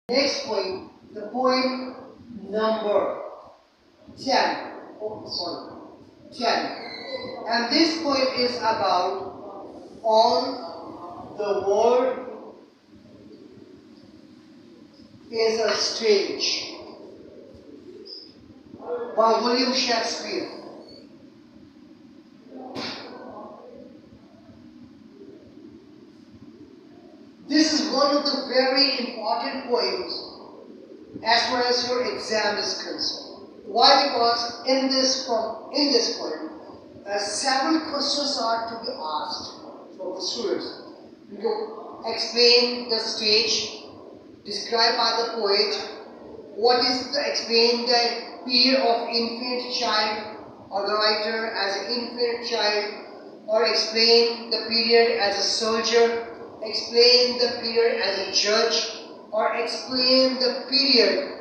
Next poem, the poem number 10. Oh, sorry, 10. And this poem is about all the world is a stage by William Shakespeare. This is one of the very important poems as far as your exam is concerned. Why? Because in this poem, several questions are to be asked from the students. You explain the stage described by the poet. Explain the period of infant child or the writer as an infant child, or explain the period as a soldier, explain the period as a judge, or explain the period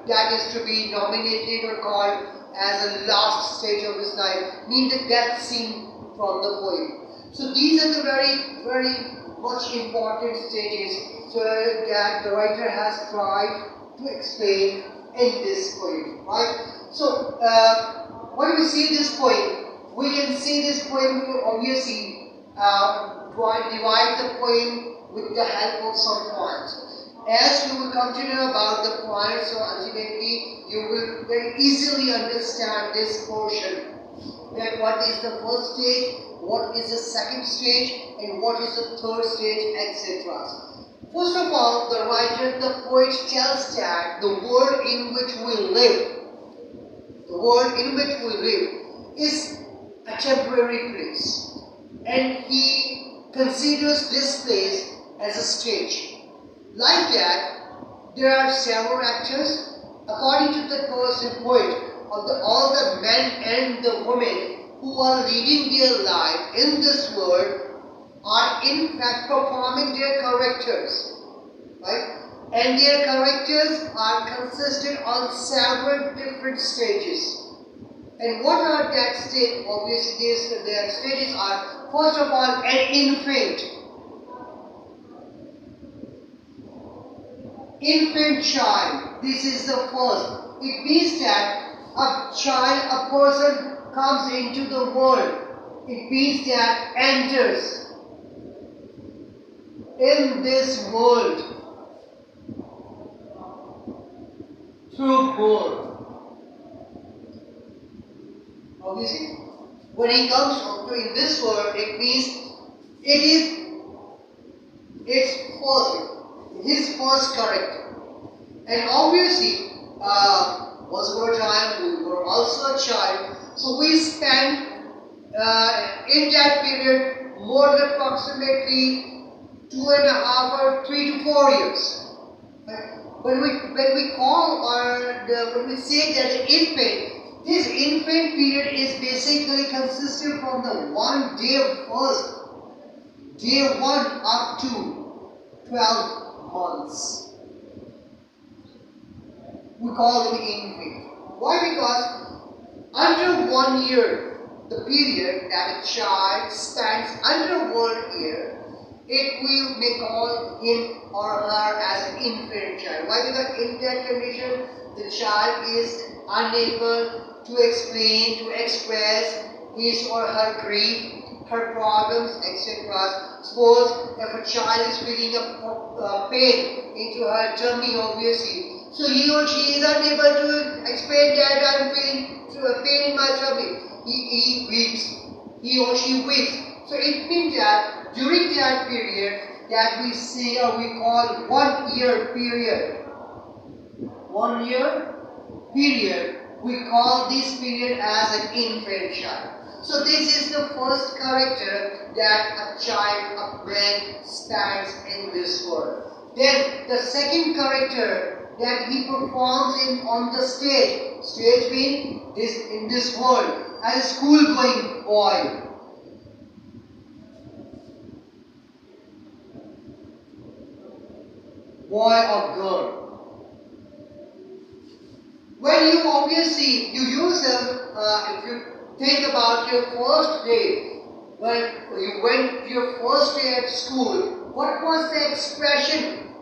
that is to be nominated or called as a last stage of his life, mean the death scene from the poem. So these are the very, very much important stages so that the writer has tried to explain in this poem, right? So when we see this poem, we can see this poem obviously divide the poem with the help of some points. As you will come to know about the points, so ultimately you will very easily understand this portion. That what is the first stage, what is the second stage, and what is the third stage, etc. First of all, the poet tells that the world in which we live is a temporary place, and he considers this place as a stage. Like that, there are several actors. According to the poet, all the men and the women who are leading their life in this world are in fact performing their characters, right? And their characters are consisted on several different stages. And what are that stage? Obviously, their stages are, first of all, an infant. Infant child. This is the first. It means that a person comes into the world. It means that enters in this world through birth. Obviously, when he comes in this world, it means it is his first character. And obviously, once upon a time we were also a child, so we spent in that period more than approximately 2.5 or 3 to 4 years. When we say that the infant, this infant period is basically consistent from the day 1 up to 12 months. We call them infant. Why? Because under 1 year, the period that a child spends under 1 year, we may call him or her as an infant child. Why? Because in that condition, the child is unable to explain, to express his or her grief, her problems, etc. Suppose if a child is feeling a pain into her tummy, obviously, so he or she is unable to explain that I'm feeling a pain in my tummy. He weeps. He or she weeps. So it means that during that period that we say or we call 1 year period. 1 year period, we call this period as an infant child. So this is the first character that a man stands in this world. Then the second character that he performs on the stage. Stage means in this world as a school-going boy. Boy or girl. When you obviously use them, if you think about your first day, when you went your first day at school, what was the expression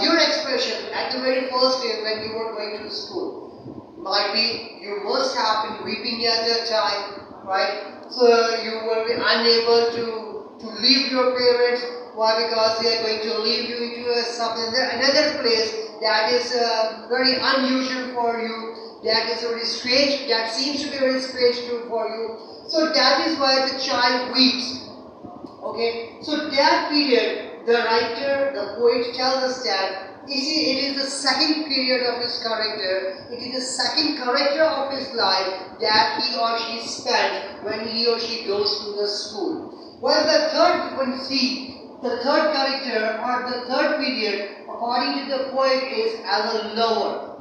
your expression at the very first day when you were going to school might be you must have been weeping at that time, right? So you will be unable to leave your parents. Why? Because they are going to leave you into another place that is very unusual for you. That is very strange. That seems to be very strange for you. So that is why the child weeps. Okay. So that period, the writer, the poet tells us that. You see, it is the second period of his character. It is the second character of his life that he or she spent when he or she goes to the school. Well, the third character or the third period, according to the poet, is as a lover.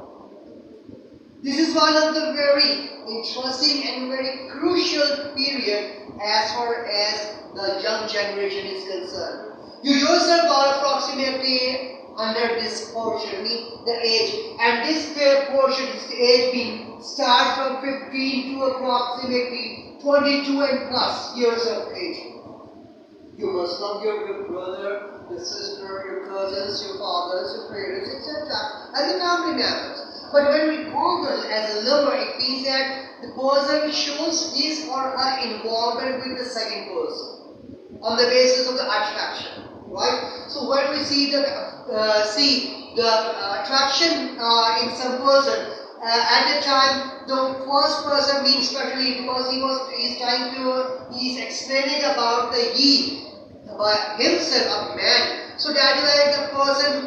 This is one of the very interesting and very crucial period as far as the young generation is concerned. You yourself are approximately under this portion, the age, and this portion, the age being starts from 15 to approximately 22 and plus years of age. You must love your brother, your sister, your cousins, your fathers, your parents, etc., and the family members. But when we call them as a lover, it means that the person shows his or her involvement with the second person on the basis of the attraction. Right? So when we see the attraction in some person, at the time the first person means especially because he's explaining about the he, about himself, a man. So that is why the person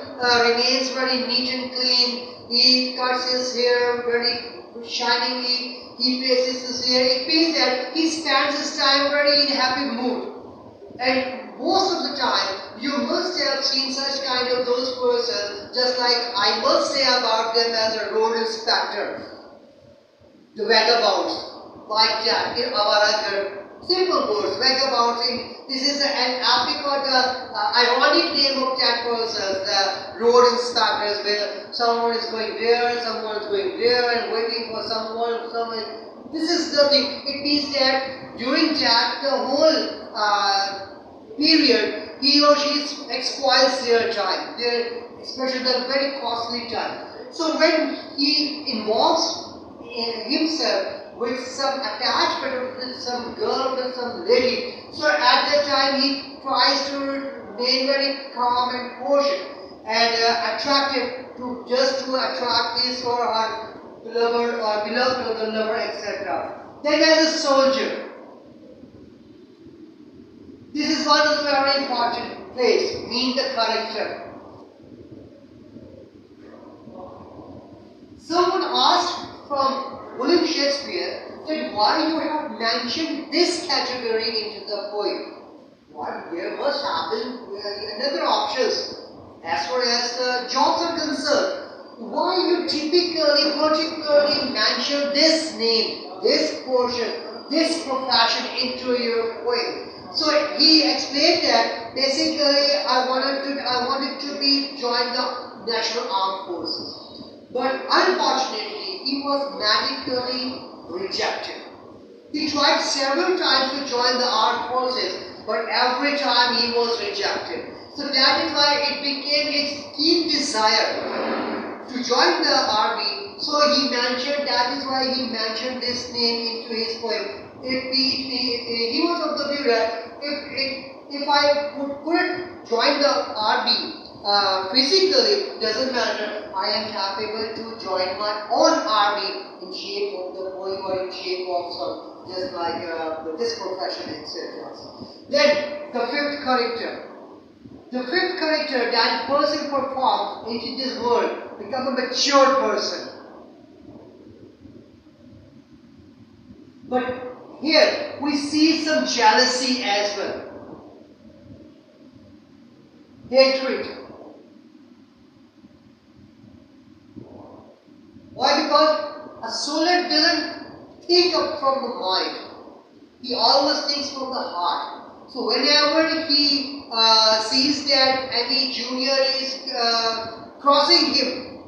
remains very neat and clean. He cuts his hair very shiningly. He places his hair. It means that he spends his time very in happy mood. And most of the time, you must have seen such kind of those persons, just like I must say about them as a road inspector, the vagabonds, like that, in Avaragar. Simple words, vagabonds. This is an applicant, ironic name of that person, the road inspectors, where someone is going there, someone is going there, and waiting for someone. This is the thing. It means that during that, the whole period, he or she exploits their time, especially the very costly time. So when he involves himself with some attachment with some girl, with some lady, so at that time he tries to remain very calm and cautious and attractive to attract his or her lover or beloved or the lover, etc. Then as a soldier, this is one of the very important place, mean the character. Someone asked from William Shakespeare that why you have mentioned this category into the poem. What there must have been another options as far as the jobs are concerned. Why you particularly mention this name, this portion, this profession into your poem? So he explained that basically I wanted to be join the National Armed Forces, but unfortunately he was medically rejected. He tried several times to join the armed forces, but every time he was rejected. So that is why it became his keen desire to join the army. So that is why he mentioned this name into his poem. He was of the view that if I couldn't join the army physically, doesn't matter, I am capable to join my own army in shape of the poem or in shape of some, just like this profession, etc. Then the fifth character. The fifth character that person performs into this world become a mature person. But here we see some jealousy as well. Hatred. Why? Because a soldier doesn't think up from the mind. He always thinks from the heart. So whenever he sees that any junior is crossing him,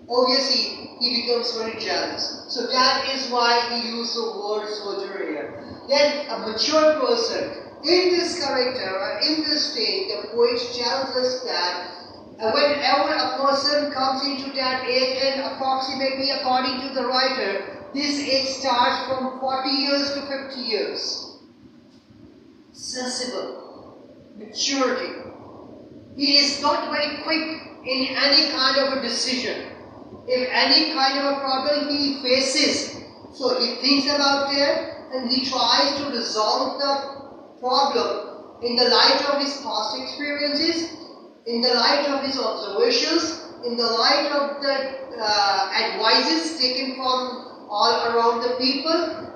obviously he becomes very jealous. So that is why he used the word soldier here. Then a mature person, in this character, in this state, the poet tells us that And whenever a person comes into that age, and approximately according to the writer, this age starts from 40 years to 50 years. Sensible, maturity. He is not very quick in any kind of a decision. If any kind of a problem he faces, so he thinks about it and he tries to resolve the problem in the light of his past experiences, in the light of his observations, in the light of the advices taken from all around the people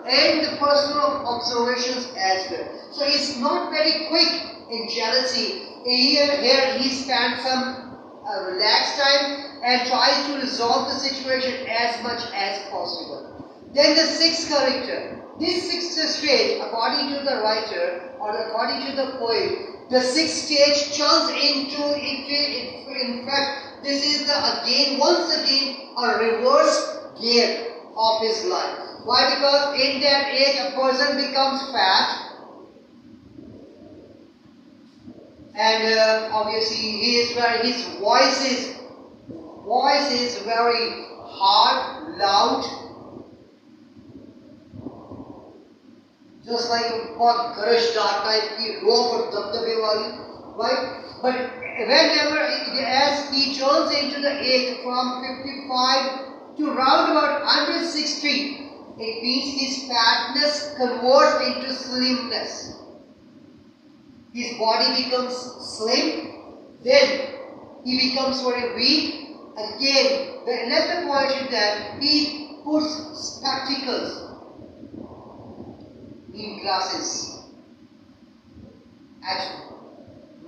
and the personal observations as well. So he's not very quick in jealousy. Here he spends some relaxed time and tries to resolve the situation as much as possible. Then the sixth character. This sixth stage, according to the writer or according to the poet, the sixth stage turns in fact, this is once again a reverse gear of his life. Why? Because in that age a person becomes fat, and obviously his voice is very hard, loud, just like बहुत गरजदार type की रोब और दबदबे वाली, right? But whenever as he turns into the age from 55 to round about under 60, it means his fatness converts into slimness. His body becomes slim, then he becomes very weak. Again, the another point is that he puts spectacles, in glasses, at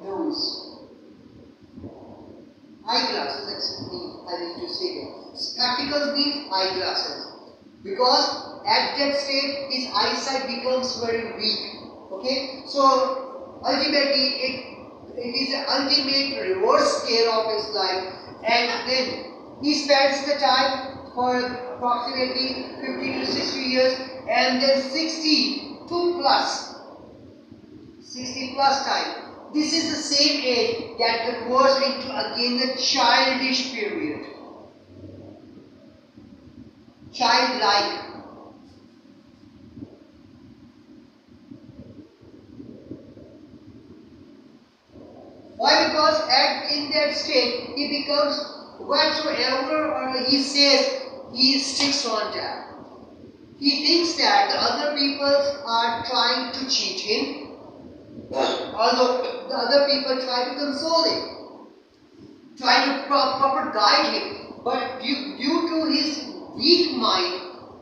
nose. Eyeglasses, excuse me, I need to say that. Spectacles means eyeglasses. Because at that stage, his eyesight becomes very weak. Okay? So, ultimately, it is an ultimate reverse scale of his life. And then, he spends the time for approximately 50 to 60 years, and then 60 plus time. This is the same age that converts into again the childish period. Childlike. Why? Because in that state he becomes whatsoever he says, he sticks on that. He thinks that the other people are trying to cheat him, although the other people try to console him, try to proper guide him. But due to his weak mind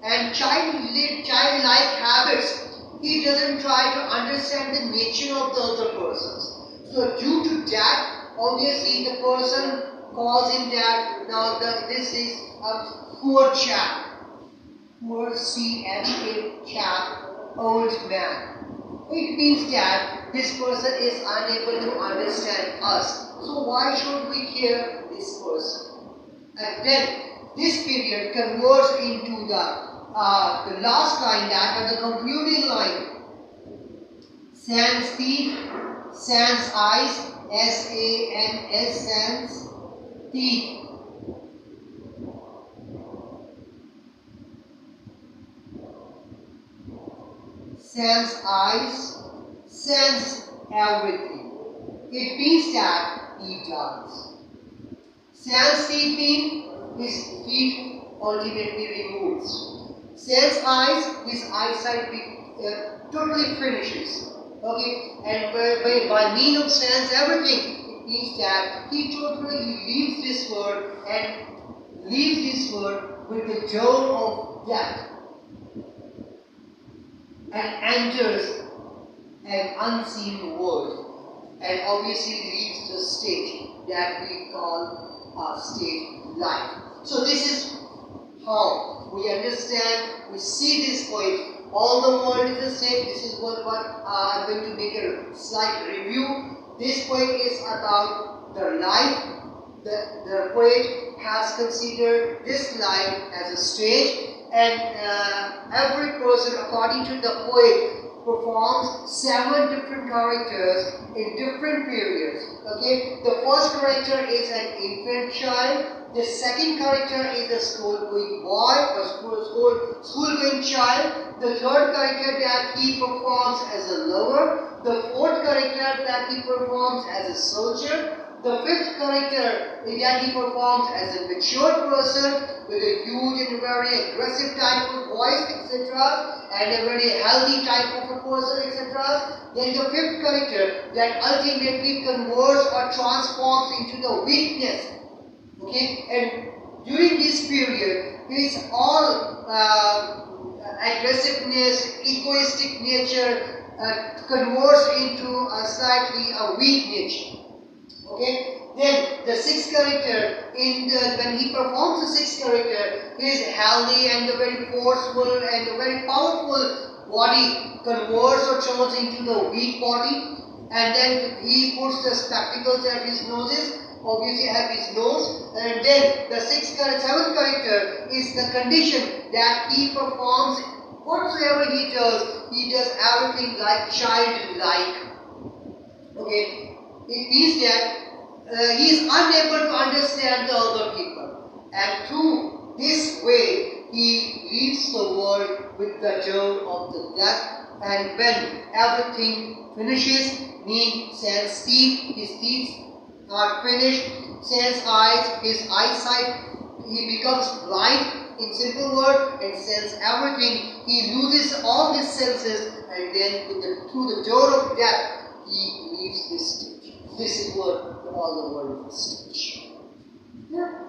and childlike habits, he doesn't try to understand the nature of the other persons. So due to that, obviously the person calls him that, now this is a poor chap. Poor C-H-A chap, old man. It means that this person is unable to understand us. So why should we care this person? And then this period converts into the last line, that or the concluding line. Sans teeth, sans eyes, S-A-N-S, sans teeth. Sans eyes, sans everything. It means that he does. Sans teeth means his teeth ultimately removes. Sans eyes, his eyesight totally finishes. Okay, and by means of sans everything, it means that he totally leaves this world and leaves this world with the dawn of death, and enters an unseen world, and obviously leaves the stage that we call stage life. So this is how we understand, we see this point. All the world is the same. This is what I'm going to make a slight review. This poem is about the life. The poet has considered this life as a stage, and every person, according to the poet, performs 7 different characters in different periods. Okay, the first character is an infant child. The second character is a school-going boy or school-going child. The third character that he performs as a lover. The fourth character that he performs as a soldier. The fifth character that he performs as a mature person with a huge and very aggressive type of voice, etc., and a very healthy type of a person, etc. Then the fifth character that ultimately converts or transforms into the weakness. Okay, and during this period, his all aggressiveness, egoistic nature converts into a slightly a weak nature. Okay, then the sixth character when he performs the sixth character, his healthy and the very forceful and the very powerful body converts or turns into the weak body, and then he puts the spectacles at his noses, obviously at his nose, and then the seventh character is the condition that he performs whatsoever he does everything like childlike. Okay. It means that he is unable to understand the other people, and through this way he leaves the world with the germ of the death. And when everything finishes, means Cel's teeth, his teeth are finished, Cel's eyes, his eyesight, he becomes blind. In simple word, and Cel's everything. He loses all his senses, and then through the door of death, he leaves this stage. This is what all the world is stage. Yeah.